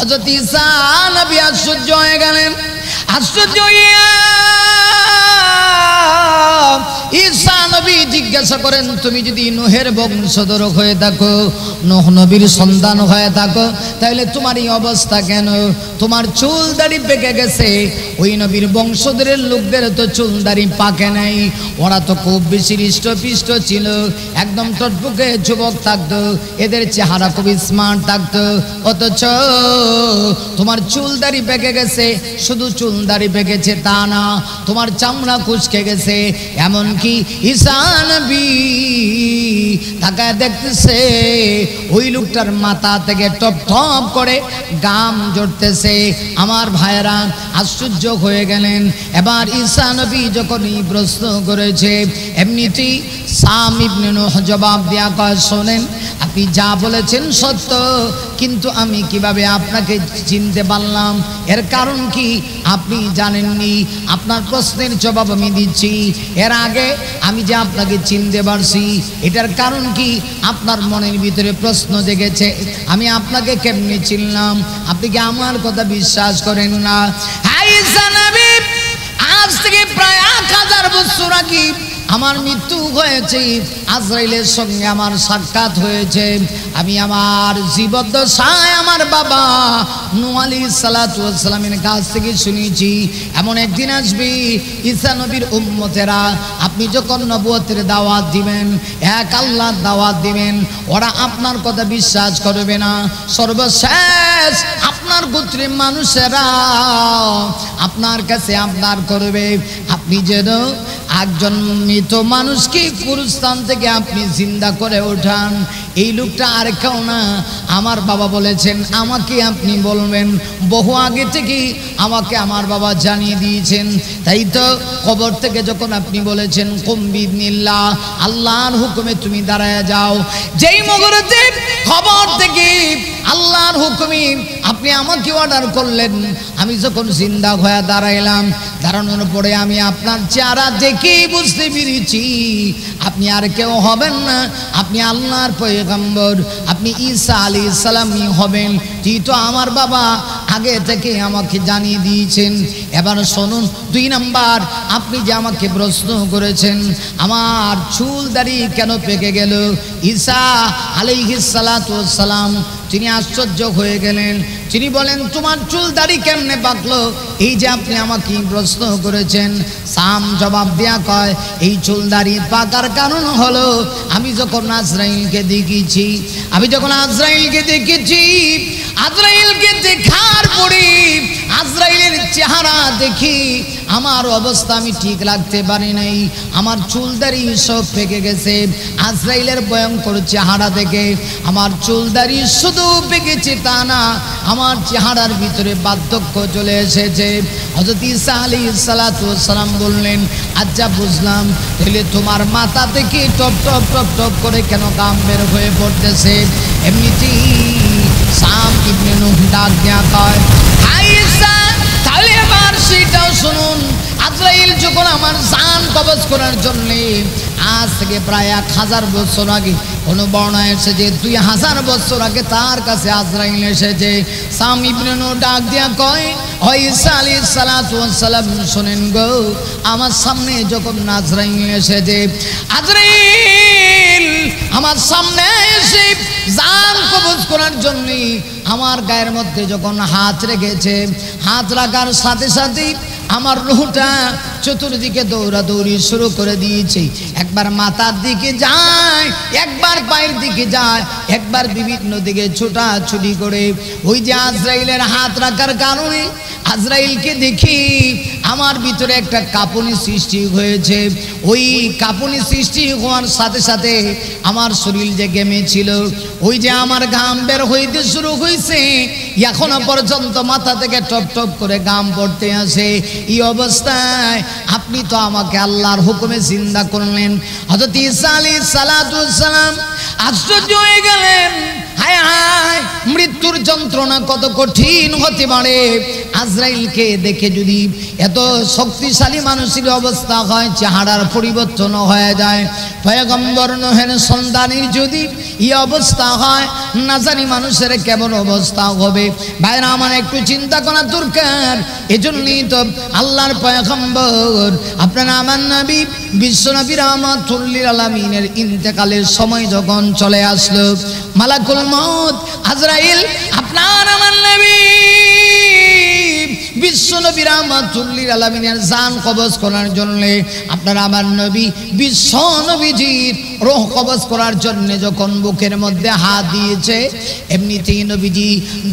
হযরত ঈসা নবী আশ্চর্য হয়ে গেলেন। আশ্চর্য ঈসা নবী জিজ্ঞাসা করেন, তুমি যদি নূহের বংশধর হয়ে থাকো, নূহ নবীর সন্তান হয়ে থাকো, তাহলে তোমার এই অবস্থা কেন? তোমার চুল দাড়ি পেকে গেছে। ওই নবীর বংশধরের লোকদের তো চুল দাড়ি পাকে নাই, ওরা তো খুব বেশি হৃষ্টপুষ্ট ছিল, একদম টটপুকে যুবক থাকতো, এদের চেহারা খুব স্মার্ট থাকতো। অথচ তোমার চুল দাড়ি পেকে গেছে। শুধু চুল দাড়ি পেকেছে তা না, তোমার চামড়া কুঁচকে গেছে। এমনকি ঈসা নবী তাকায় দেখতেছে ওই লোকটার মাথা থেকে টপ টপ করে গাম ঝরতেছে। আমার ভাইয়েরা আশ্চর্য হয়ে গেলেন। এবার ঈসা নবী যখন এই প্রশ্ন করেছে, এমনিতেই সাম ইবনে নূহ জবাব দেয়া কয়, শোনেন, আপনি যা বলেছেন সত্য, কিন্তু আমি কিভাবে আপনাকে চিনতে পারলাম? এর কারণ কি আপনি জানেননি? আপনার প্রশ্নের জবাব আমি দিচ্ছি। এর আগে আমি যে আপনাকে চিনতে পারছি, এটার কারণ কি? আপনার মনের ভিতরে প্রশ্ন জেগেছে, আমি আপনাকে কেমনে চিনলাম? আপনি কি আমার কথা বিশ্বাস করেন না? ঈসা নবী, আজ থেকে প্রায় 1000 বছর আগে আমার মৃত্যু হয়েছে, আজরাইলের সঙ্গে আমার সাক্ষাৎ হয়েছে। আমি আমার জীবদ্দশায় আমার বাবা নূহ আলাইহিস সালাতু ওয়াস সালামের কাছ থেকে শুনেছি, এমন একদিন আসবে ঈসা নবীর উম্মতেরা, আপনি যখন নবুয়তের দাওয়াত দিবেন, এক আল্লাহর দাওয়াত দিবেন, ওরা আপনার কথা বিশ্বাস করবে না। সর্বশেষ আপনার গোত্রের মানুষেরা আপনার কাছে আপনার করবে। আপনি যেন একজন মৃত মানুষকে গুরুস্থান থেকে আপনি জিন্দা করে ওঠান। এই লোকটা আর কেউ না, আমার বাবা বলেছেন আমাকে আপনি বলবেন। বহু আগে থেকে আমাকে আমার বাবা জানিয়ে দিয়েছেন। তাই তো কবর থেকে যখন আপনি বলেছেন কুম বিইذনিল্লাহ, আল্লাহর হুকুমে তুমি দাঁড়ায় যাও, যেই মুহূর্তে কবর থেকে আল্লাহর হুকুমে আপনি আমাকে অর্ডার করলেন, আমি যখন জিন্দা হয়ে দাঁড়াইলাম, দাঁড়ানোর পরে আমি আপনার চেহারা দেখে বুঝতে পেরেছি আপনি আর কেউ হবেন না, আপনি আল্লাহর পয়গম্বর, আপনি ঈসা আলাইহিস সালামই হবেন। যেহেতু আমার বাবা আগে থেকে আমাকে জানিয়ে দিয়েছেন। এবার শুনুন, 2 নাম্বার, আপনি যে আমাকে প্রশ্ন করেছেন আমার চুল দাড়ি কেন পেকে গেল, ঈসা আলাইহিস সালাতু ওয়াস সালাম তিনি আশ্চর্য হয়ে গেলেন। তিনি বলেন, তোমার চুল দাড়ি কেমনে পাকলো? এই যে আপনি আমাকে প্রশ্ন করেছেন। সাম জবাব দেয়া কয়, এই চুল দাড়ি পাকার কারণ হলো আমি যখন আজরাইলকে দেখেছি, আজরাইলকে দেখার পরে আজরাইলের চেহারা দেখি আমার অবস্থা আমি ঠিক রাখতে পারি নাই, আমার চুল দাড়ি সব পেকে গেছে। আজরাইলের ভয়ঙ্কর চেহারা দেখে আমার চুল দাড়ি শুধু পেকেছে তা না, আমার চেহারার ভিতরে বার্ধক্য চলে এসেছে। হযরত ঈসা আলাইহিস সালাতু ওয়াস সালাম বললেন, আচ্ছা বুঝলাম, তাহলে তোমার মাথা থেকে টপ টপ টপ টপ করে কেন গাম বের হয়ে পড়তেছে? এমনিতেই সাম ইবনে নূহ ডাক দেয়া কয়, ঈসা, তাহলে এবার সেটাও শুনুন। আজরাইল যখন আমার জান কবজ করার জন্য আজ থেকে প্রায় 1000 বছর আগে, কোনো বর্ণায় এসেছে 2000 বছর আগে তার কাছে আজরাইল এসেছে। সাম ইবনে নূহ ডাক দিয়া কয়, ও ঈসা আলাইহিস সালাতু ওয়াস সালাম, শুনেন গো, আমার সামনে যখন আজরাইল এসেছে, আজরাইল আমার সামনে এসে জান কবজ করার জন্য আমার গায়ের মধ্যে যখন হাত রেখেছে, হাত রাখার সাথে সাথে আমার রুহটা চতুর্দিকে দৌড়াদৌড়ি শুরু করে দিয়েছে। একবার মাথার দিকে যায়, একবার পায়ের দিকে যায়, একবার বিভিন্ন দিকে ছোটাছুটি করে। ওই যে আজরাইলের হাত রাখার কারণে আজরাইলকে দেখি আমার ভিতরে একটা কাঁপুনি সৃষ্টি হয়েছে। ওই কাঁপুনি সৃষ্টি হওয়ার সাথে সাথে আমার শরীর যে ঘেমেছিল, ওই যে আমার ঘাম বের হইতে শুরু হয়েছে, এখনো পর্যন্ত মাথা থেকে টপ টপ করে ঘাম পড়তে আসে। এই অবস্থায় আপনি তো আমাকে আল্লাহর হুকুমে জিন্দা করলেন। হযরত ঈসা আলাইহিস সালাতু ওয়াস সালাম আশ্চর্য হয়ে গেলেন, হায় হায়, মৃত্যুর যন্ত্রণা কত কঠিন হতে পারে। আজরাইলকে দেখে যদি এত শক্তিশালী মানুষের অবস্থা হয়, চেহারার পরিবর্তন হয়ে যায়। পয়গম্বর নূহের সন্তানের যদি এই অবস্থা হয়, না জানি মানুষের কেমন অবস্থা হবে। ভাইরা আমার একটু চিন্তা করা দরকার। এজন্যই তো আল্লাহর পয়গম্বর আপনারা আমার নবী বিশ্বনবী রাহমাতুল লিল আলামিনের ইন্তেকালের সময় যখন চলে আসলো, মালাকুল মউত আজরাইল আপনার আমার নবী বিশ্বনবী রাহমাতুল লিল আলামিনের জান কবজ করার জন্য, আপনার আমার নবী বিশ্বনবীজির রূহ কবজ করার জন্য যখন বুকের মধ্যে হাত দিয়েছে, এমনিতেই নবীজি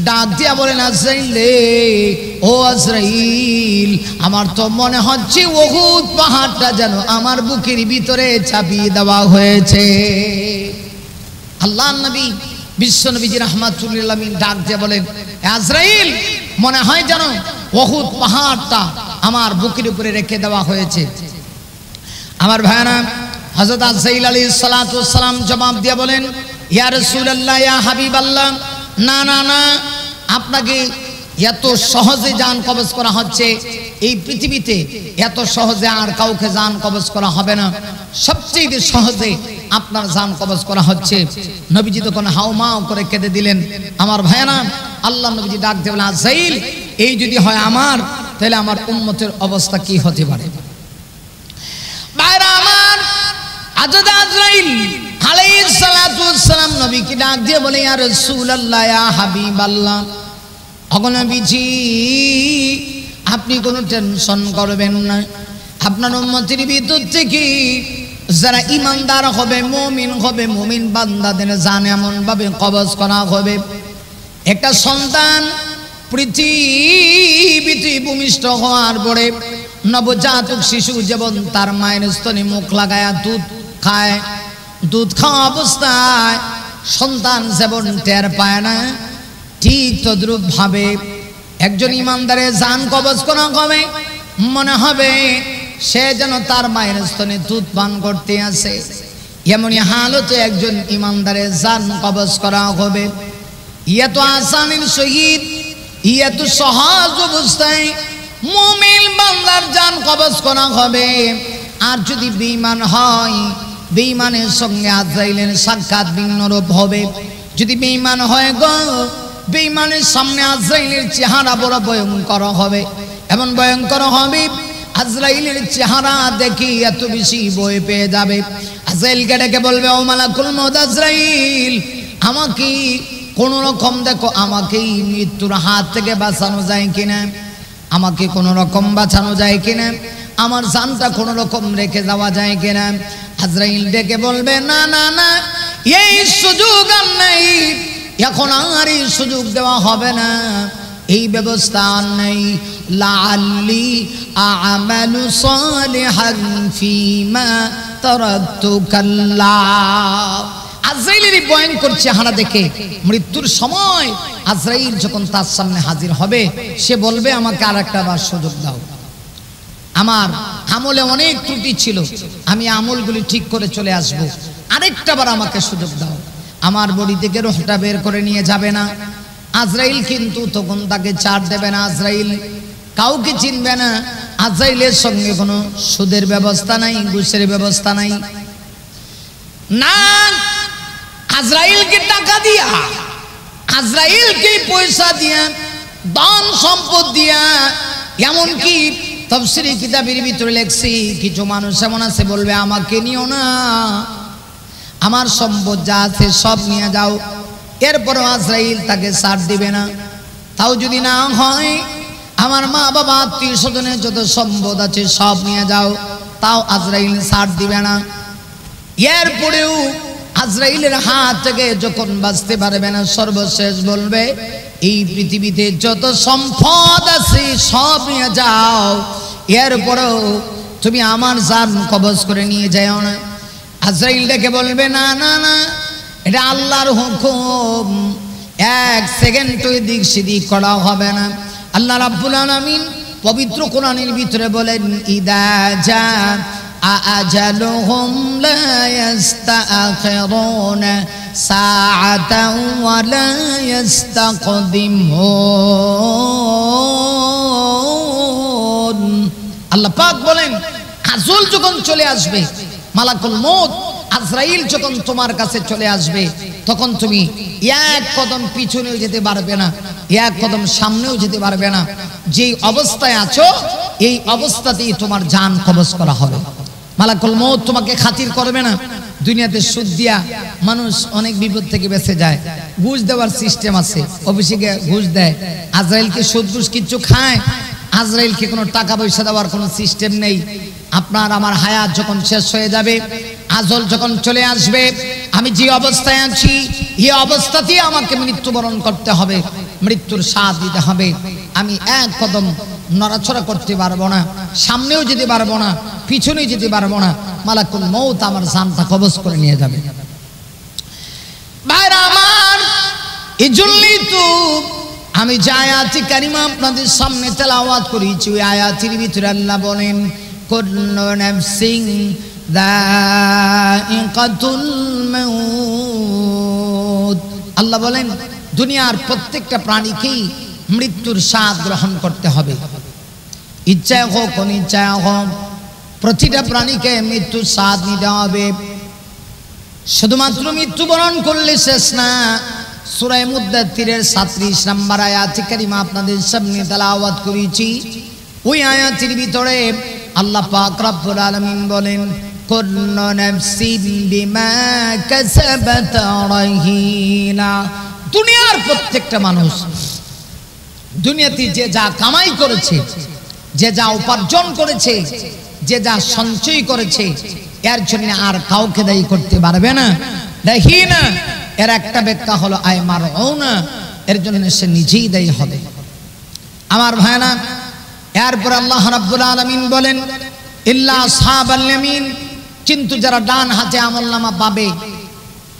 ডাক দিয়া বলেন, আজরাইল রে, ও আজরাইল, আমার তো মনে হচ্ছে উহুদ পাহাড়টা যেন আমার বুকের ভিতরে চাপিয়ে দেওয়া হয়েছে। আল্লাহর নবী বিশ্বনবীজি রাহমাতুল লিল আলামিন ডাক দিয়ে বলেন, আজরাইল, মনে হয় যেন উহুদ পাহাড়টা আমার বুকের উপরে রেখে দেওয়া হয়েছে। আমার ভাইরা, হযরত আজরাইল আলাইহিস সালাতু ওয়াস সালাম জবাব দিয়ে বলেন, ইয়া রাসূলুল্লাহ, ইয়া হাবিবাল্লাহ, না না না, আপনাকে এত সহজে জান কবজ করা হচ্ছে, এই পৃথিবীতে এত সহজে আর কাউকে জান কবজ করা হবে না, সবচেয়ে সহজে আপনার জান কবজ করা হচ্ছে। নবীজি তখন হাউমাউ করে কেঁদে দিলেন। আমার ভাইরা, আল্লাহ নবীজি ডাক দিয়ে বলেন, আজরাইল, এই যদি হয় আমার, তাহলে আমার উম্মতের অবস্থা কি হতে পারে। ভাইরা আমার, হযরত আজরাইল আলাইহিস সালাতু ওয়াস সালাম নবীকে ডাক দিয়ে বলে, ইয়া রাসূলুল্লাহ, ইয়া হাবিবাল্লাহ, ওগো নবীজি, আপনি কোনো টেনশন করবেন না, আপনার উম্মতের ভিতর থেকে যারা ইমানদার হবে, মুমিন হবে, মুমিন বান্দাদের জান এমন ভাবে কবজ করা হবে, একটা সন্তান পৃথিবীতে ভূমিষ্ঠ হওয়ার পরে নবজাতক শিশু যেমন তার মায়ের স্তনে মুখ লাগায়া দুধ খায়, দুধ খাওয়া অবস্থায় সন্তান যেমন টের পায় না, ঠিক তদ্রূপ ভাবে একজন ইমানদারের জান কবজ করা হবে, মনে হবে সে যেন তার মায়ের স্তনে দুধ পান করতে আসে। এমনই হালতে একজন ইমানদারের জান কবজ করা হবে। এত আসানের সহিত, এত সহজ অবস্থায় মুমিন বান্দার জান কবজ করা হবে। আর যদি বেঈমান হয়, বেঈমানের সঙ্গে আজরাইলের সাক্ষাৎ ভিন্নরূপ হবে। যদি বেঈমান হয় গো, বেঈমানের সামনে আজরাইলের চেহারা বড় ভয়ঙ্কর হবে, এমন ভয়ঙ্কর হবে আজরাইলের চেহারা দেখি এত বেশি ভয় পেয়ে যাবে। আজরাইলকে ডেকে বলবে, ও মালাকুল মউত আজরাইল, আমাকে কোন রকম দেখো, আমাকে মৃত্যুর হাত থেকে বাঁচানো যায় কিনা, আমাকে কোন রকম বাঁচানো যায় কিনা, আমার জানটা কোন রকম রেখে যাওয়া যায় কিনা। আজরাইল ডেকে বলবে, না না না, এই সুযোগ আর নাই, এখন আর এই সুযোগ দেওয়া হবে না, এই ব্যবস্থা নেই। লাআল্লি আ'মালু সালিহান ফীমা তারাকতু কাল্লা। আজরাইলের ভয়ঙ্কর চেহারা দেখে মৃত্যুর সময় আজরাইল যখন তার সামনে হাজির হবে, সে বলবে, আমাকে আর একটা বার সুযোগ দাও, আমার আমলে অনেক ত্রুটি ছিল, আমি আমলগুলি ঠিক করে চলে আসব, আরেকটা বার আমাকে সুযোগ দাও। আমার বডি থেকে রূহটা বের করে নিয়ে যাবে না। আজরাইল কিন্তু তখন তাকে ছাড় দেবে না। আজরাইল কাউকে চিনবে না। আজরাইলের সঙ্গে কোনো সুদের ব্যবস্থা নাই, ঘুষের ব্যবস্থা নাই, না আজরাইলকে টাকা দিয়া, আজরাইলকে পয়সা দিয়া, দান সম্পদ দিয়া, এমনকি তাফসীরে কিতাবের ভিতরে লেখছি কিছু মানুষ এমন আছে বলবে, আমাকে নিও না, আমার সম্পদ যা আছে সব নিয়ে যাও। এরপরও আজরাইল তাকে ছাড় দিবে না। তাও যদি না হয়, আমার মা বাবা আত্মীয় স্বজনের যত সম্পদ আছে সব নিয়ে যাও, তাও আজরাইল ছাড় দিবে না। এরপরেও আজরাইলের হাত থেকে যখন বাঁচতে পারবে না, সর্বশেষ বলবে, এই পৃথিবীতে যত সম্পদ আছে সব নিয়ে যাও, এরপরেও তুমি আমার জান কবজ করে নিয়ে যাও না। আজরাইল ডেকে বলবে, না না না, এটা আল্লাহর হুকুম, এক সেকেন্ড এদিক সেদিক করা হবে না। আল্লাহ রাব্বুল আলামিন পবিত্র কোরআনের ভিতরে বলেন, ইদা জা আজালুহুম লা ইস্তাখিরুনা সাআতাও ওয়া লা ইস্তাকদিমুন। যখন চলে আসবে, মালাকুল মউত আজরাইল যখন তোমার কাছে চলে আসবে, তখন তুমি এক কদম পিছনেও যেতে পারবে না, এক কদম সামনেও যেতে পারবে না। যেই অবস্থায় আছো এই অবস্থাতেই তোমার জান কবজ করা হবে। মালাকুল মউত তোমাকে খাতির করবে না। দুনিয়াতে সুদ দিয়া মানুষ অনেক বিপদ থেকে বেঁচে যায়। ঘুষ দেওয়ার সিস্টেম আছে, অফিসে গিয়ে ঘুষ দেয়। আজরাইলকে সুদ ঘুষ কিচ্ছু খায়? আজরাইলকে কোনো টাকা পয়সা দেওয়ার কোনো সিস্টেম নেই। আপনার আমার হায়াত যখন শেষ হয়ে যাবে, আজল যখন চলে আসবে, আমি যে অবস্থায় আছি এই অবস্থাতেই আমাকে মৃত্যুবরণ করতে হবে, মৃত্যুর স্বাদ দিতে হবে। আমি এক কদম নড়াচড়া করতে পারবো না, সামনেও যেতে পারবো না, পিছনেও যেতে পারবো না। মালাকুল মউত আমার জানটা কবজ করে নিয়ে যাবে। ভাইরা আমার, এই জন্যই তো আমি যে আয়াতি কারিমা আপনাদের সামনে তেলাওয়াত করেছি, ওই আয়াতের ভিতরে আল্লাহ বলেন, কুল্লু নাফসিন যায়িকাতুল মাউত। আল্লাহ বলেন দুনিয়ার প্রত্যেকটা প্রাণীকেই মৃত্যুর স্বাদ গ্রহণ করতে হবে। ইচ্ছায় হোক অনিচ্ছায় হোক, প্রতিটা প্রাণীকে মৃত্যুর স্বাদ নিতে হবে। শুধুমাত্র মৃত্যুবরণ করলে শেষ না। সূরা মুদ্দাথিরের 37 নম্বর আয়াত কারিমা আপনাদের সামনে তেলাওয়াত করেছি। ওই আয়াতের ভিতরে আল্লাহ পাক রব্বুল আলামিন বলেন, কুল্লু নাফসিন বিমা কাসাবাত রাহিনা। দুনিয়ার প্রত্যেকটা মানুষ দুনিয়াতে যে যা কামাই করেছে, যে যা উপার্জন করেছে, যে যা সঞ্চয় করেছে, এর জন্য আর কাউকে দায়ী করতে পারবে না। দেখি না, এর একটা ব্যাখ্যা হলো আয় মারউনা, এর জন্য সে নিজেই দায়ী হবে। আমার ভাইনা, এরপর আল্লাহ রাব্বুল আলামিন বলেন, ইল্লা আসহাবাল ইয়ামিন, কিন্তু যারা ডান হাতে আমলনামা পাবে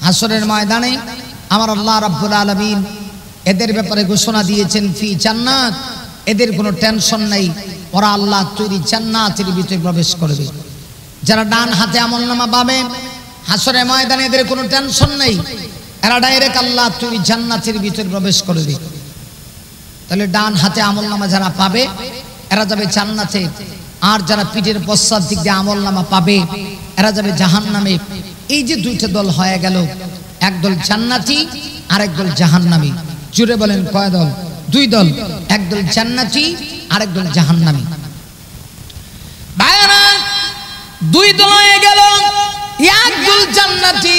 হাসরের ময়দানে আমার আল্লাহ রাব্বুল আলামিন এদের ব্যাপারে ঘোষণা দিয়েছেন, ফি জান্নাত, এদের কোনো টেনশন নাই, ওরা আল্লাহ তৈরি জান্নাতের ভিতরে প্রবেশ করবে। যারা ডান হাতে আমলনামা পাবে হাসরের ময়দানে এদের কোনো টেনশন নেই, এরা ডাইরেক্ট আল্লাহ তৈরি জান্নাতের ভিতরে প্রবেশ করবে। তাহলে ডান হাতে আমলনামা যারা পাবে এরা যাবে জান্নাতে, আর যারা পিঠের পশ্চাৎ দিক দিয়ে আমলনামা পাবে এরা যাবে জাহান্নামে। এই যে দুইটা দল হয়ে গেল, একদল জান্নাতি আর একদল জাহান্নামী। জুড়ে বলেন কয় দল? দুই দল, একদল জান্নাতি আর একদল জাহান্নামী। ভাইরা, দুই দল হয়ে গেল, একদল জান্নাতি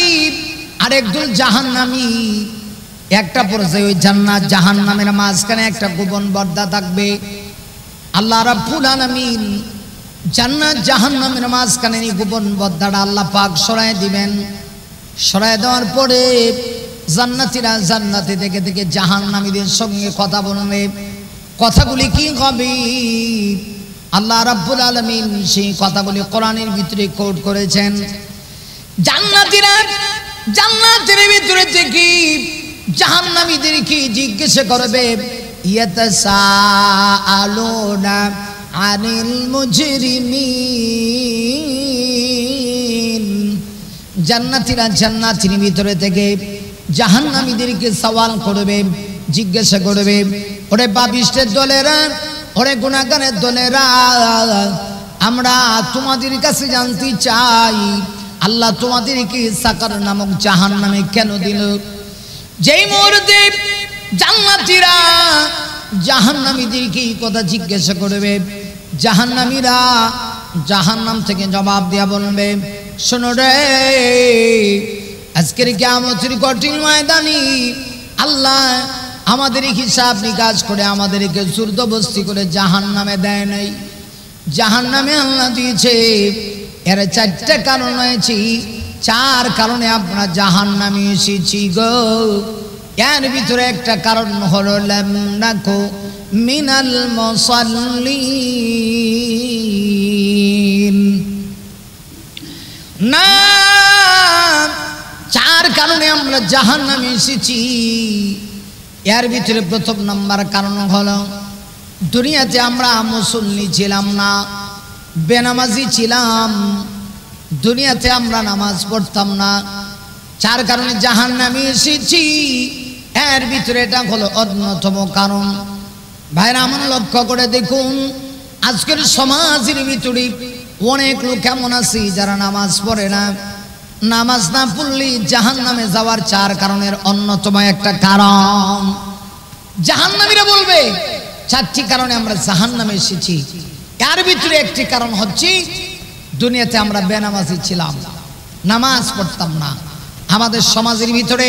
আর একদল জাহান্নামী। একটা পর্যায়ে ওই জান্নাত জাহান্নামের মাঝখানে একটা গোপন পর্দা থাকবে। আল্লাহ রাব্বুল আলামিন জান্নাত জাহান্নামের মাঝখানে এই গোপন পর্দাটা আল্লাহ পাক সরায় দিবেন। সরায় দেওয়ার পরে জান্নাতীরা জান্নাতে থেকে থেকে জাহান্নামীদের সঙ্গে কথা বলবে। কথাগুলি কি হবে? আল্লাহ রাব্বুল আলামিন সেই কথাগুলি কোরআনের ভিতরে কোট করেছেন। জান্নাতীরা জান্নাতের ভিতরে থেকে জাহান্নামীদেরকে জিজ্ঞাসা করবে, ইয়াতাসাআলুনা আনিল মুজরিমিন। জান্নাতীরা জান্নাতের ভিতরে থেকে জাহান্নামীদেরকে সওয়াল করবে, জিজ্ঞাসা করবে, ওরে পাপিষ্টের দলেরা, ওরে গুনাহগারের দলেরা, আমরা তোমাদের কাছে জানতে চাই আল্লাহ তোমাদেরকে সাকার নামক জাহান্নামে কেন দিল? যেই মুহূর্তে জান্নাতীরা জাহান্নামীদেরকে এই কথা জিজ্ঞাসা করবে, জাহান্নামীরা জাহান্নাম থেকে জবাব দেয়া বলবে, শোনো রে, আজকের কিয়ামতের কঠিন ময়দানে আল্লাহ আমাদের হিসাব নিকাশ করে আমাদেরকে জবরদস্তি করে জাহান্নামে দেয় নাই। জাহান্নামে আল্লাহ দিয়েছে, এর চারটা কারণ হয়েছে, চার কারণে আমরা জাহান্নামে এসেছি গো। এর ভিতরে একটা কারণ হলো লাম নাকু মিনাল মুসাল্লিন। না, চার কারণে আমরা জাহান্নামে এসেছি। এর ভিতরে প্রথম নাম্বার কারণ হলো দুনিয়াতে আমরা মুসল্লি ছিলাম না, বেনামাজি ছিলাম, দুনিয়াতে আমরা নামাজ পড়তাম না, চার কারণে জাহান্নামে এসেছি। এর ভিতরে এটা হলো অন্যতম কারণ। ভাইরা আমার লক্ষ্য করে দেখুন, আজকের সমাজের ভিতরে অনেক লোক কেমন আছে যারা নামাজ পড়ে না, নামাজ না পড়লে জাহান্নামে যাওয়ার 4 কারণের অন্যতম একটা কারণ। জাহান্নামীরা বলবে 4টি কারণে আমরা জাহান্নামে এসেছি। এর ভিতরে একটি কারণ হচ্ছে দুনিয়াতে আমরা বেনামাজি ছিলাম, নামাজ পড়তাম না। আমাদের সমাজের ভিতরে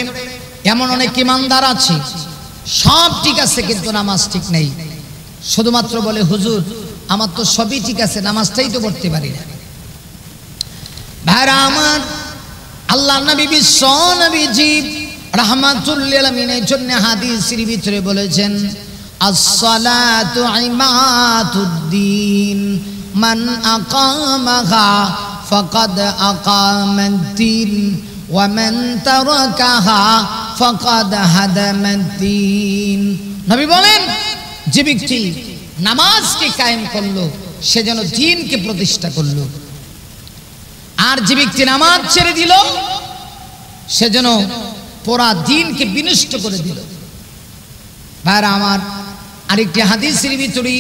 এমন অনেক ইমানদার আছে, সব ঠিক আছে কিন্তু নামাজ ঠিক নেই। শুধুমাত্র বলে হুজুর আমার তো সবই ঠিক আছে, নামাজটাই তো পড়তে পারি না। ভাইরা আমার, আল্লাহ নবী বিশ্ব নবীজি রাহমাতুল লিল আলামিনের জন্য হাদিসের ভিতরে বলেছেন, as-salatu imaduddin man aqamaha faqad aqama ad-din wa man tarakaha faqad hadama ad-din। নবী বলেন, যে ব্যক্তি নামাজকে কায়েম করলো সে যেন দ্বীনকে প্রতিষ্ঠা করলো, আর যে ব্যক্তি নামাজ ছেড়ে দিল সে যেন পুরা দ্বীনকে বিনষ্ট করে দিল। ভাইরা আমার, আরেকটি হাদিসের ভিতরে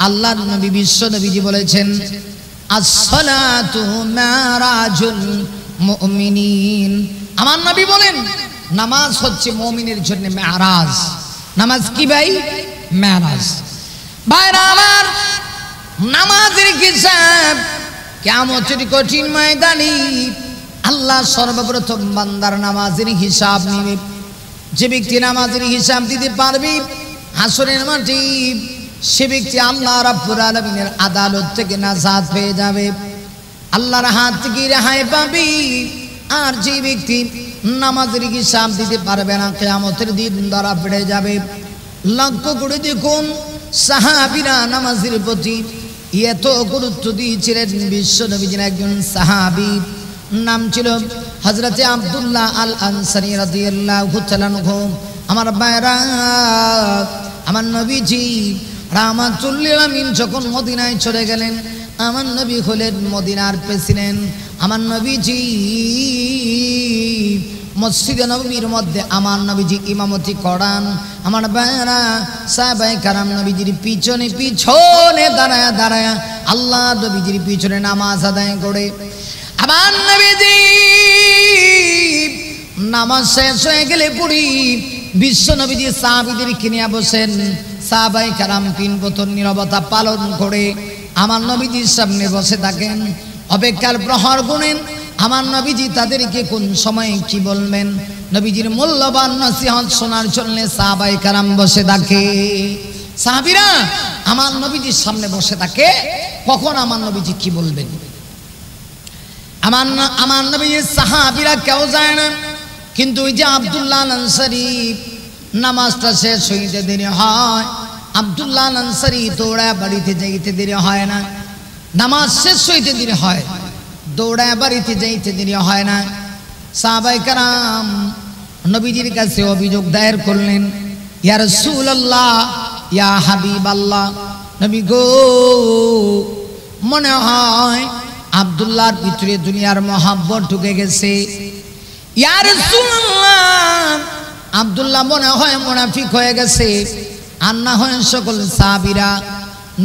আল্লাহর নবী বিশ্ব নবীজি বলেছেন, আস-সালাতু মারাজুল মুমিনিন। আমার নবী বলেন নামাজ হচ্ছে মুমিনের জন্য মেরাজ। নামাজ কি ভাই? মেরাজ। ভাইরা আমার, নামাজের হিসাব কিয়ামতের কঠিন ময়দানে আল্লাহ সর্বপ্রথম বান্দার নামাজের হিসাব নেবে। যে ব্যক্তি নামাজের হিসাব দিতে পারবে হাসরের মাঠে সে ব্যক্তি আল্লাহ রাব্বুল আলামিনের আদালত থেকে নাজাত পেয়ে যাবে, আল্লাহর হাত থেকে রেহাই পাবে। আর যে ব্যক্তি নামাজের হিসাব দিতে পারবে না কিয়ামতের দিন ধরা পড়ে যাবে। লক্ষ্য করে দেখুন সাহাবীরা নামাজের প্রতি এত গুরুত্ব দিয়েছিলেন। বিশ্ব নবীজির একজন সাহাবী নাম ছিল হযরতে আব্দুল্লাহ আল আনসারী রাদিয়াল্লাহু তাআলা আনহু। আমার ভাইরা, আমার নবীজি রাহমাতুল লিল আলামিন যখন মদিনায় চলে গেলেন, আমার নবী হলেন মদিনার প্রেসিডেন্ট। আমার নবীজি মসজিদে নববীর মধ্যে আমার নবীজি ইমামতি করান। আমার ভাইরা, সাহাবায়ে কেরাম নবীজির পিছনে পিছনে দাঁড়ায়া দাঁড়ায়া আল্লাহ নবীজির পিছনে নামাজ আদায় করে। আমার নবীজি নামাজ শেষ হয়ে গেলে পড়ি বিশ্ব নবীজি সাহাবীদেরকে নিয়ে বসেন। সাহাবায়ে কেরাম 3 বছর নীরবতা পালন করে আমার নবীজির সামনে বসে থাকেন, অপেক্ষার প্রহর গুনেন। আমার নবীজি তাদেরকে কোন সময় কি বলবেন, নবীজির মূল্যবান নসিহত শোনার জন্য সাহাবায়ে কেরাম বসে থাকে। সাহাবীরা আমার নবীজির সামনে বসে থাকে, কখন আমার নবীজি কি বলবেন। আমার নবীজির সাহাবীরা কেউ যায় না, কিন্তু ওই যে আব্দুল্লাহ আল আনসারী নামাজটা শেষ হইতে দেরি হয়, আব্দুল্লাহ আল আনসারী দৌড়ায় বাড়িতে যাইতে দেরি হয় না। নামাজ শেষ হইতে দেরি হয়, দৌড়ায় বাড়িতে যাইতে দেরি হয় না। সাহাবায়ে কেরাম নবীজির কাছে অভিযোগ দায়ের করলেন, ইয়া রাসূলুল্লাহ, ইয়া হাবিবাল্লাহ, নবী গো, মনে হয় আব্দুল্লাহর ভিতরে দুনিয়ার মহাব্বত ঢুকে গেছে। ইয়া রাসূলুল্লাহ, আব্দুল্লাহ মনে হয় মুনাফিক হয়ে গেছে। আর না হয় সকল সাহাবীরা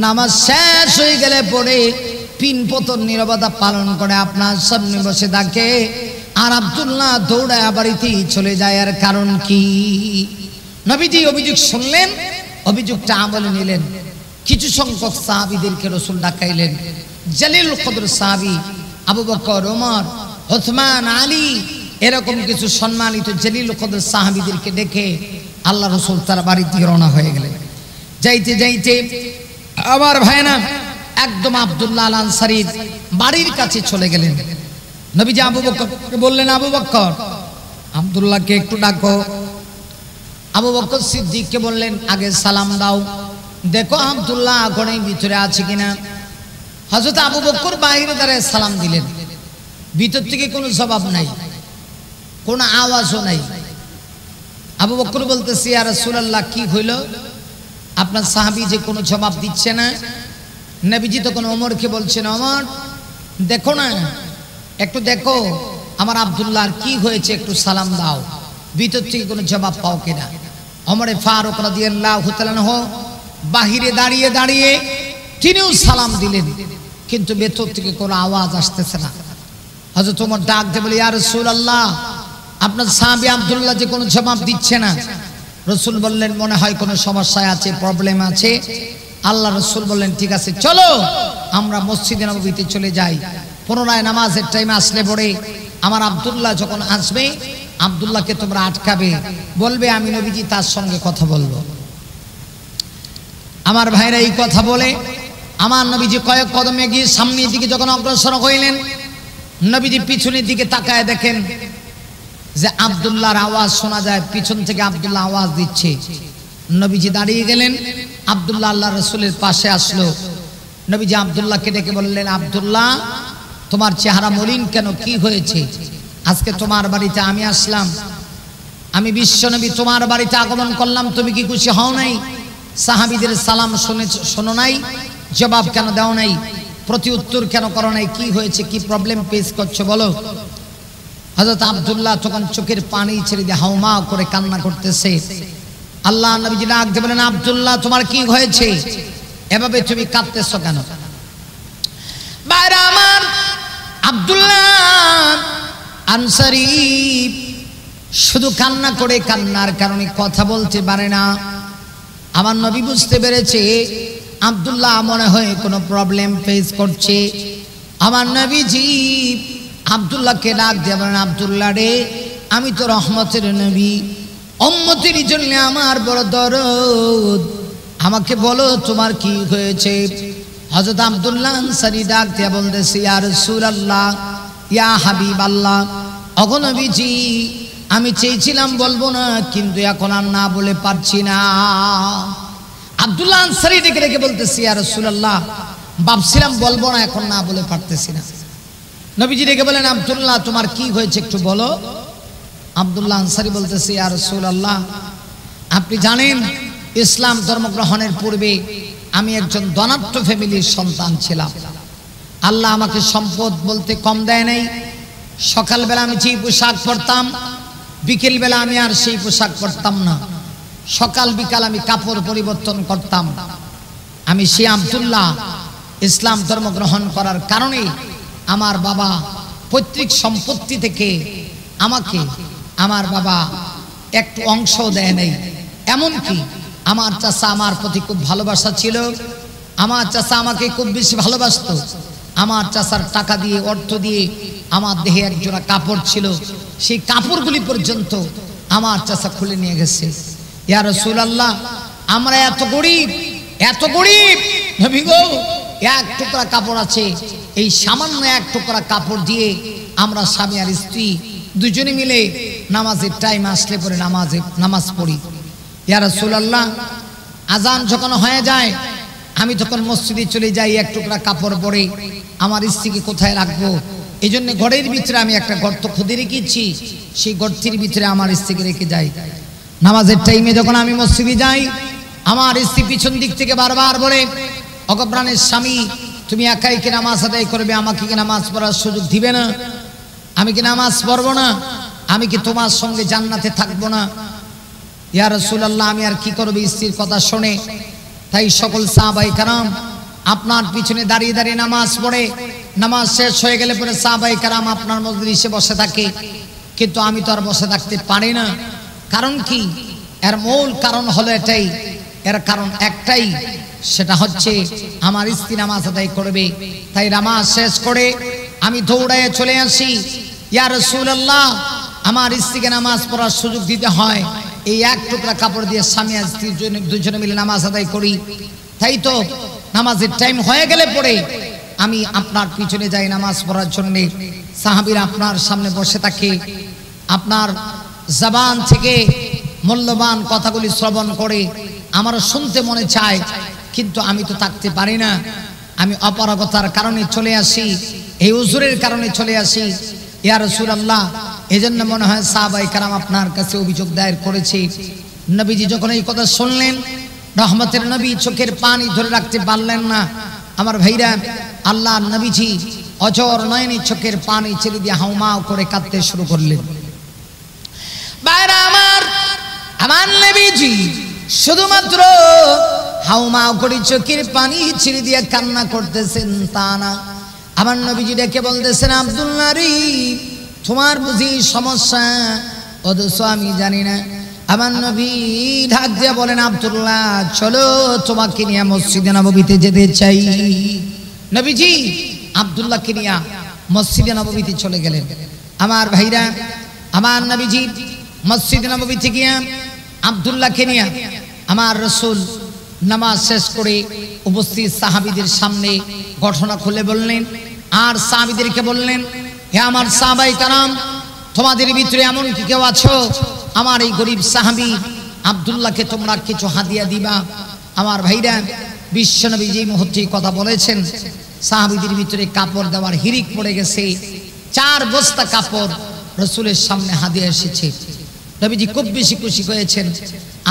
নামাজ শেষ হয়ে গেলে পরে 3 বছর নীরবতা পালন করে আপনার সামনে বসে থাকে, আর আব্দুল্লাহ দৌড়ায় বাড়িতে চলে যায়। এর কারণ কি? নবীজি অভিযোগ শুনলেন, অভিযোগটা আমলে নিলেন। কিছু সংখ্যক সাহাবীদেরকে রাসূল ডাকাইলেন। জালিল কদর সাহাবী আবু বকর, ওমর, উসমান, আলী, এরকম কিছু সম্মানিত জালিল কদর সাহাবীদেরকে ডেকে আল্লাহ রাসূল তার বাড়িতে রওনা হয়ে গেলেন। যাইতে যাইতে আমার ভাইনা একদম আব্দুল্লাহ আল আনসারীর বাড়ির কাছে চলে গেলেন। নবীজি আবু বকরকে বললেন, আবু বকর, আব্দুল্লাহকে একটু ডাকো। আবু বকর সিদ্দিককে বললেন, আগে সালাম দাও, দেখো আব্দুল্লাহ ঘরের ভিতরে আছে কিনা। হযরত আবু বকর বাইরে দাঁড়ায় সালাম দিলেন, ভিতর থেকে কোনো জবাব নাই, কোনো আওয়াজও নাই। আবু বকর বলতেছে, ইয়া রাসূলুল্লাহ, কি হইল? আপনার সাহাবী যে কোনো জবাব দিচ্ছে না। নবীজি তখন ওমরকে বলছেন, ওমর দেখো না, একটু দেখো আমার আব্দুল্লাহর কি হয়েছে, একটু সালাম দাও, ভিতর থেকে কোনো জবাব পাও কিনা। ওমরে ফারুক রাদিয়াল্লাহু তাআলা আনহু বাহিরে দাঁড়িয়ে দাঁড়িয়ে তিনিও সালাম দিলেন। কিন্তু ভেতর থেকে কোনো আওয়াজ আসতেছে না। হযরত ওমর ডাক দিয়ে বলে, ইয়া রাসূলুল্লাহ, আপনার সাহাবী আব্দুল্লাহ যে কোনো জবাব দিচ্ছে না। রাসূল বললেন, মনে হয় কোনো সমস্যায় আছে, প্রবলেম আছে। আল্লাহ রাসূল বললেন, ঠিক আছে, চলো আমরা মসজিদে নববীতে চলে যাই। পুনরায় নামাজের টাইমে আসলে পরে আমার আব্দুল্লাহ যখন আসবে, আব্দুল্লাহকে তোমরা আটকাবে, বলবে আমি নবীজি তার সঙ্গে কথা বলবো। আমার ভাইরা এই কথা বলে আমার নবীজি কয়েক কদমে গিয়ে সামনের দিকে যখন অগ্রসর হইলেন, নবীজি পিছনের দিকে তাকায় দেখেন যে আব্দুল্লাহর আওয়াজ শোনা যায়, পিছন থেকে আব্দুল্লাহ আওয়াজ দিচ্ছে। নবীজি দাঁড়িয়ে গেলেন, আব্দুল্লাহ আল্লাহ রাসূলের পাশে আসলো। নবীজি আব্দুল্লাহকে ডেকে বললেন, আব্দুল্লাহ, তোমার চেহারা মলিন কেন, কি হয়েছে? আজকে তোমার বাড়িতে আমি আসলাম, আমি বিশ্বনবী তোমার বাড়িতে আগমন করলাম, তুমি কি খুশি হও নাই? সাহাবীদের সালাম শোনো নাই? জবাব কেন দাও নাই? প্রতি উত্তর কেন করো নাই? কি হয়েছে, কি প্রবলেম ফেস করছো বলো। হযরত আব্দুল্লাহ তখন চোখের পানি ছেড়ে দিয়ে হাউমা করে কান্না করতেছে। আল্লাহ নবীজি ডাক দিয়ে বলেন, আব্দুল্লাহ, তোমার কি হয়েছে? এভাবে তুমি কাঁদতেছো কেন? বাইরে আমার আব্দুল্লাহ আনসারী শুধু কান্না করে, কান্নার কারণে কথা বলতে পারে না। আমার নবী বুঝতে পেরেছে আব্দুল্লাহ মনে হয় কোনো প্রবলেম ফেস করছে। আমার নবীজি আব্দুল্লাহকে ডাক দিয়ে বলেন, আব্দুল্লাহ রে, আমি তো রহমতের নবী, উম্মতের জন্য আমার বড় দরদ, আমাকে বলো তোমার কি হয়েছে। হযরত আব্দুল্লাহ আনসারী ডাক দিয়ে বলতেছে, ইয়া রাসূলুল্লাহ, ইয়া হাবিবাল্লাহ, ওগো নবীজি, আমি চেয়েছিলাম বলবো না, কিন্তু এখন আর না বলে পারছি না। আব্দুল্লাহ আনসারী ডেকে ডেকে বলতেছে, ইয়া রাসূলুল্লাহ, ভাবছিলাম বলবো না, এখন না বলে পারতেছি না। নবীজি ডেকে বলেন, আব্দুল্লাহ, তোমার কি হয়েছে একটু বলো। আব্দুল্লাহ আনসারী বলতেছে, ইয়া রাসূলুল্লাহ, আপনি জানেন ইসলাম ধর্ম গ্রহণের পূর্বে আমি একজন ধনাঢ্য ফ্যামিলির সন্তান ছিলাম। আল্লাহ আমাকে সম্পদ বলতে কম দেয় নাই। সকালবেলা আমি যে পোশাক পরতাম, বিকেলবেলা আমি আর সেই পোশাক পরতাম না। সকাল বিকাল আমি কাপড় পরিবর্তন করতাম। আমি সে আব্দুল্লাহ ইসলাম ধর্ম গ্রহণ করার কারণে আমার বাবা পৈতৃক সম্পত্তি থেকে আমাকে আমার বাবা একটু অংশ দেয় নাই। এমনকি আমার চাচা আমার প্রতি খুব ভালোবাসা ছিল। আমার চাচা আমাকে খুব বেশি ভালোবাসতো। আমার চাচার টাকা দিয়ে, অর্থ দিয়ে আমার দেহে এক জোড়া কাপড় ছিল, সেই কাপড়গুলি পর্যন্ত আমার চাচা খুলে নিয়ে গেছে। ইয়া রাসূলুল্লাহ, আমরা এত গরিব, এত গরিব নবী গো, এক টুকরা কাপড় আছে, এই সামান্য এক টুকরা কাপড় দিয়ে আমরা স্বামী আর স্ত্রী দুজনে মিলে নামাজের টাইম আসলে পরে নামাজ পড়ি। ইয়া রাসূলুল্লাহ, আজান যখন হয়ে যায় আমি তখন মসজিদে চলে যাই, এক টুকরা কাপড় পরে আমার স্ত্রীকে কোথায় রাখবো, এই জন্য ঘরের ভিতরে আমি একটা গর্ত খুঁজে রেখেছি, সেই গর্তের ভিতরে আমার স্ত্রীকে রেখে যাই। নামাজের টাইমে যখন আমি মসজিদে যাই, আমার স্ত্রী পিছন দিক থেকে বারবার বলে, অগপ্রাণের স্বামী, তুমি একাই কি নামাজ আদায় করবে, আমাকে কি নামাজ পড়ার সুযোগ দিবে না? আমি কি নামাজ পড়বো না? আমি কি তোমার সঙ্গে জান্নাতে থাকবো না? ইয়া রাসূলুল্লাহ, আমি আর কি করব স্ত্রীর কথা শুনে। তাই সকল সাহাবায়ে কেরাম আপনার পিছনে দাঁড়িয়ে দাঁড়িয়ে নামাজ পড়ে, নামাজ শেষ হয়ে গেলে পরে সাহাবায়ে কেরাম আপনার মজলিসে বসে থাকে, কিন্তু আমি তো আর বসে থাকতে পারি না। কারণ কি? এর মূল কারণ হলো এটাই, এর কারণ একটাই, সেটা হচ্ছে আমার স্ত্রী নামাজ আদায় করবে। তাই নামাজ শেষ করে আমি দৌড়ায় চলে আসি, ইয়া রাসূলুল্লাহ, আমার স্ত্রীকে নামাজ পড়ার সুযোগ দিতে হয়, এই এক টুকরা কাপড় দিয়ে স্বামী আর স্ত্রী দুজনে মিলে নামাজ আদায় করি। তাই তো নামাজের টাইম হয়ে গেলে পরে আমি আপনার পিছনে যাই নামাজ পড়ার জন্যে। সাহাবীরা আপনার সামনে বসে থাকে, আপনার জবান থেকে মূল্যবান কথাগুলি শ্রবণ করে আমারও শুনতে মনে চায়, কিন্তু আমি তো থাকতে পারি না। আমি অপারগতার কারণে চলে আসি, এই উজুরের কারণে চলে আসি। ইয়া রাসূলুল্লাহ, এজন্য মনে হয় সাহাবায়ে কেরাম আপনার কাছে অভিযোগ দায়ের করেছে। নবীজি যখন এই কথা শুনলেন, রহমতের নবী চোখের পানি ধরে রাখতে পারলেন না। আমার ভাইরা, আল্লাহর নবীজি অজর নয়নে চোখের পানি ছেড়ে দিয়ে হাউমাউ করে কাঁদতে শুরু করলেন। বাইরে আমার নবীজি শুধুমাত্র হাউমাউ করে চোখের পানি ছেড়ে দিয়ে কান্না করতেছেন তা না, আমার নবীজি ডেকে বলতেছেন আব্দুল্লাহ রে তোমার বুঝি সমস্যা, অথচ আমি জানি না। আমার নবী ঢাক দিয়ে বলেন আব্দুল্লাহ চলো তোমাকে নিয়ে মসজিদে নববীতে যেতে চাই। নবীজি আব্দুল্লাহকে নিয়ে মসজিদে নববীতে চলে গেলেন। আমার ভাইরা, আমার নবীজি মসজিদে নববীতে গিয়ে আব্দুল্লাহকে নিয়ে আমার রাসূল নামাজ শেষ করে উপস্থিত সাহাবীদের সামনে ঘটনা খুলে বললেন, আর সাহাবীদেরকে বললেন হে আমার সাহাবায়ে কারাম, তোমাদের ভিতরে এমন কি কেউ আছো আমার এই গরিব সাহাবী আব্দুল্লাহকে তোমরা কিছু হাদিয়া দিবা। আমার ভাইরা, বিশ্বনবী যে মুহূর্তে কথা বলেছেন সাহাবীদের ভিতরে কাপড় দেওয়ার হিরিক পড়ে গেছে। 4 বস্তা কাপড় রাসূলের সামনে হাদিয়া এসেছে। নবীজি খুব বেশি খুশি হয়েছেন,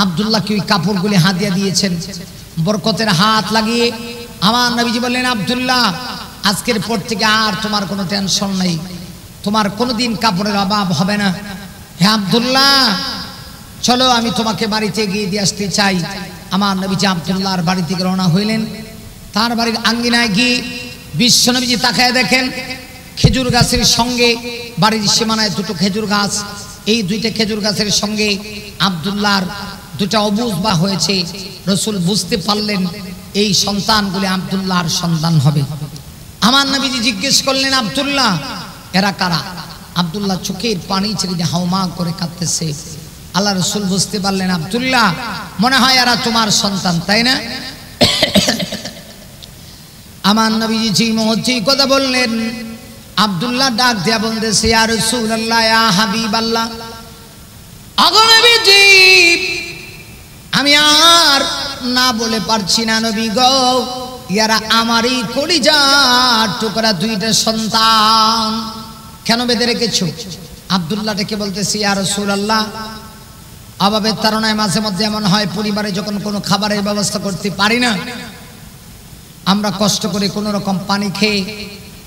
আব্দুল্লাহকে ওই কাপড়গুলি হাদিয়া দিয়েছেন। বরকতের হাত লাগিয়ে আমার নবীজি বললেন আব্দুল্লাহ আজকের পর থেকে আর তোমার কোনো টেনশন নাই, তোমার কোনোদিন কাপড়ের অভাব হবে না। হে আব্দুল্লাহ চলো আমি তোমাকে বাড়িতে গিয়ে দিয়ে আসতে চাই। আমার নবীজি আব্দুল্লাহর বাড়ি থেকে রওনা হইলেন। তার বাড়ির আঙ্গিনায় গিয়ে বিশ্বনবীজি তাকায় দেখেন খেজুর গাছের সঙ্গে বাড়ির সীমানায় 2টো খেজুর গাছ, এই 2টা খেজুর গাছের সঙ্গে আব্দুল্লাহর 2টা অবুজ বা হয়েছে। রাসূল বুঝতে পারলেন এই সন্তানগুলি আব্দুল্লাহর সন্তান হবে। আমার নবীজি জিজ্ঞেস করলেন আব্দুল্লাহ এরা কারা? আব্দুল্লাহ চোখের পানি ছেড়ে দিয়ে হাউমা করে কাঁদতেছে। আল্লাহ রাসূল বুঝতে পারলেন আব্দুল্লাহ মনে হয় এরা তোমার সন্তান, তাই না? আমার নবীজি যে মুহূর্তে কথা বললেন আব্দুল্লাহ ডাক দিয়া বলতেছে ইয়া রাসূলুল্লাহ ইয়া হাবিবাল্লাহ, আগো নবীজি আমি আর না বলে পারছি না নবী গো, ইয়ারা আমারই কলিজার টুকরা 2টা সন্তান, কেন বেঁধে রেখেছো? আব্দুল্লাহ ডেকে বলতেছে ইয়া রাসূলুল্লাহ অভাবের তাড়নায় মাঝে মধ্যে এমন হয় পরিবারে যখন কোনো খাবারের ব্যবস্থা করতে পারি না, আমরা কষ্ট করে কোনো রকম পানি খেয়ে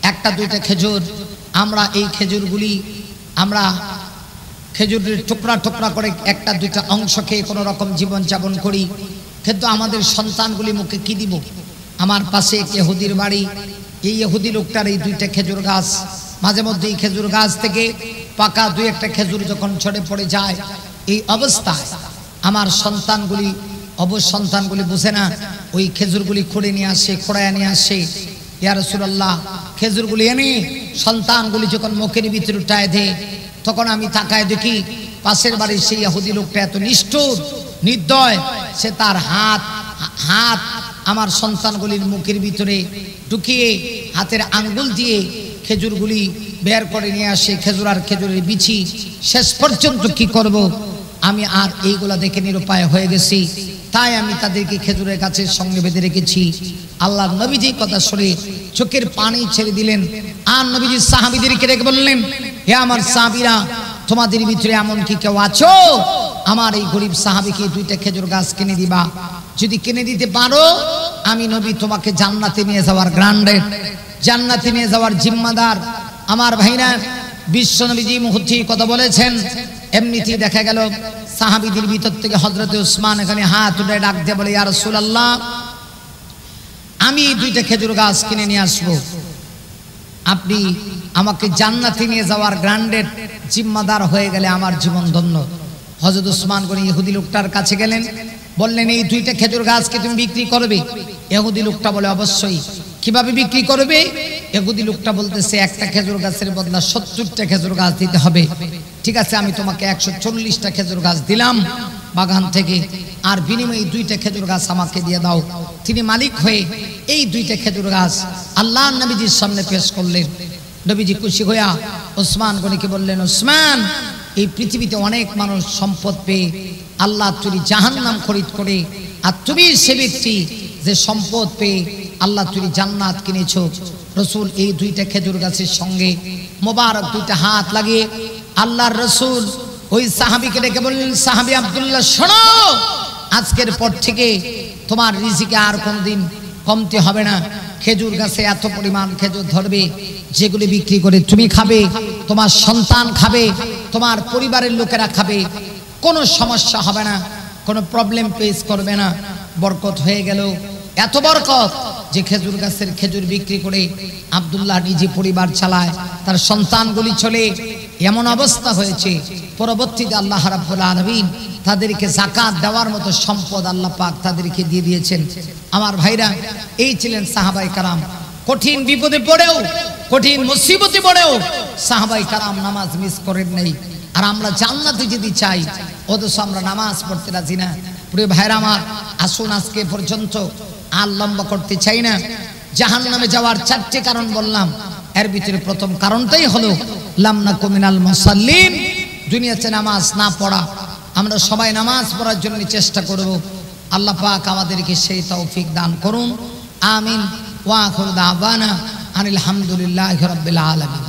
1-2টা খেজুর, আমরা এই খেজুরগুলি আমরা খেজুরের টুকরা টুকরা করে 1-2টা অংশ খেয়ে কোনো রকম জীবন যাপন করি, কিন্তু আমাদের সন্তানগুলি মুখে কি দিব? আমার পাশে এক ইহুদির বাড়ি, এই ইহুদি লোকটার এই 2টা খেজুর গাছ, মাঝে মধ্যে এই খেজুর গাছ থেকে পাকা 2-1টা খেজুর যখন ছড়ে পড়ে যায়, এই অবস্থায় আমার সন্তানগুলি সন্তানগুলি বুঝে না, ওই খেজুরগুলি খুঁড়ে নিয়ে আসে, খোঁড়ায় নিয়ে আসে। ইয়া রাসূলুল্লাহ খেজুরগুলি এনে সন্তানগুলি যখন মুখের ভিতরে উঠায় দেয় তখন আমি তাকায় দেখি পাশের বাড়ির সেই ইহুদি লোকটা এত নিষ্ঠুর নির্দয়, সে তার হাত আমার সন্তানগুলির মুখের ভিতরে ঢুকিয়ে হাতের আঙ্গুল দিয়ে খেজুরগুলি বের করে নিয়ে আসে, খেজুর আর খেজুরের বিচি। শেষ পর্যন্ত কি করব আমি আর এইগুলা দেখে নিরুপায় হয়ে গেছি, তাই আমি তাদেরকে খেজুরের গাছের সঙ্গে বেঁধে রেখেছি। আল্লাহর নবীজি কথা শুনে চোখের পানি ছেড়ে দিলেন। আর নবীজি সাহাবীদেরকে ডেকে বললেন হে আমার সাহাবীরা, তোমাদের ভিতরে এমন কি কেউ আছো আমার এই গরিব সাহাবীকে 2টা খেজুর গাছ কিনে দিবা? যদি কিনে দিতে পারো আমি নবী তোমাকে জান্নাতে নিয়ে যাওয়ার গ্রান্ডেড, জান্নাতে নিয়ে যাওয়ার জিম্মাদার। আমার ভাইরা, বিশ্ব নবীজি মুহূর্তে কথা বলেছেন, এমনিতেই দেখা গেল সাহাবীদের ভিতর থেকে হযরত উসমান এখানে হাত উঠে ডাক দিয়ে বলে ইয়া রাসূলুল্লাহ আমি 2টা খেজুর গাছ কিনে নিয়ে আসবো, আপনি আমাকে জান্নাতে নিয়ে যাওয়ার গ্রান্ডেড জিম্মাদার হয়ে গেলে আমার জীবন ধন্য। হযরত উসমান গনি ইহুদি লোকটার কাছে গেলেন, বললেন এই 2টা খেজুর গাছকে তুমি বিক্রি করবে? ইহুদি লোকটা বলে অবশ্যই। কিভাবে বিক্রি করবে? ইহুদি লোকটা বলতেছে একটা খেজুর গাছের বদলা 70টা খেজুর গাছ দিতে হবে। ঠিক আছে আমি তোমাকে 140টা খেজুর গাছ দিলাম বাগান থেকে, আর বিনিময়ে 2টা খেজুর গাছ আমাকে দিয়ে দাও। তিনি মালিক হয়ে এই 2টা খেজুর গাছ আল্লাহর নবীজির সামনে পেশ করলেন। নবীজি খুশি হইয়া উসমান গনিকে বললেন উসমান এই পৃথিবীতে অনেক মানুষ সম্পদ পেয়ে আল্লাহ তুমি জাহান্নাম খরিদ করে, আর তুমি সে ব্যক্তি যে সম্পদ পেয়ে আল্লাহ তুমি জান্নাত কিনেছো। রাসূল এই 2টা খেজুর গাছের সঙ্গে মোবারক 2টা হাত লাগিয়ে আল্লাহর রাসূল ওই সাহাবীকে ডেকে বললেন সাহাবী আব্দুল্লাহ শোনো, আজকের পর থেকে তোমার রিজিকে আর কোনোদিন কমতি হবে না। খেজুর গাছে এত পরিমাণ খেজুর ধরবে যেগুলি বিক্রি করে তুমি খাবে, তোমার সন্তান খাবে, তোমার পরিবারের লোকেরা খাবে, কোনো সমস্যা হবে না, কোনো প্রবলেম ফেস করবে না। বরকত হয়ে গেল, এত বরকত যে খেজুর গাছের খেজুর বিক্রি করে আব্দুল্লাহ নিজে পরিবার চালায়, তার সন্তানগুলি চলে, এমন অবস্থা হয়েছে। পরবর্তীতে আল্লাহ রাব্বুল আলামিন তাদেরকে যাকাত দেওয়ার মতো সম্পদ আল্লাহ পাক তাদেরকে দিয়ে দিয়েছেন। আমার ভাইরা, এই ছিলেন সাহাবায়ে কারাম। কঠিন বিপদে পড়েও, কঠিন মুসিবতে পড়েও সাহাবায়ে কারাম নামাজ মিস করেন নাই। আর আমরা জান্নাতে যদি চাই, অথচ আমরা নামাজ পড়তে রাজি না। প্রিয় ভাইরা আমার, আসুন আজকে পর্যন্ত আর লম্বা করতে চাই না। জাহান্নামে যাওয়ার 4টি কারণ বললাম, এর ভিতরে প্রথম কারণটাই হলো লাম নাকু মিনাল মুসাল্লিন, দুনিয়াতে নামাজ না পড়া। আমরা সবাই নামাজ পড়ার জন্য চেষ্টা করব। আল্লাহ পাক আমাদেরকে সেই তৌফিক দান করুন। আমিন। ওয়া আখিরু দাওয়ানা আনিল হামদুলিল্লাহি রাব্বিল আলামিন।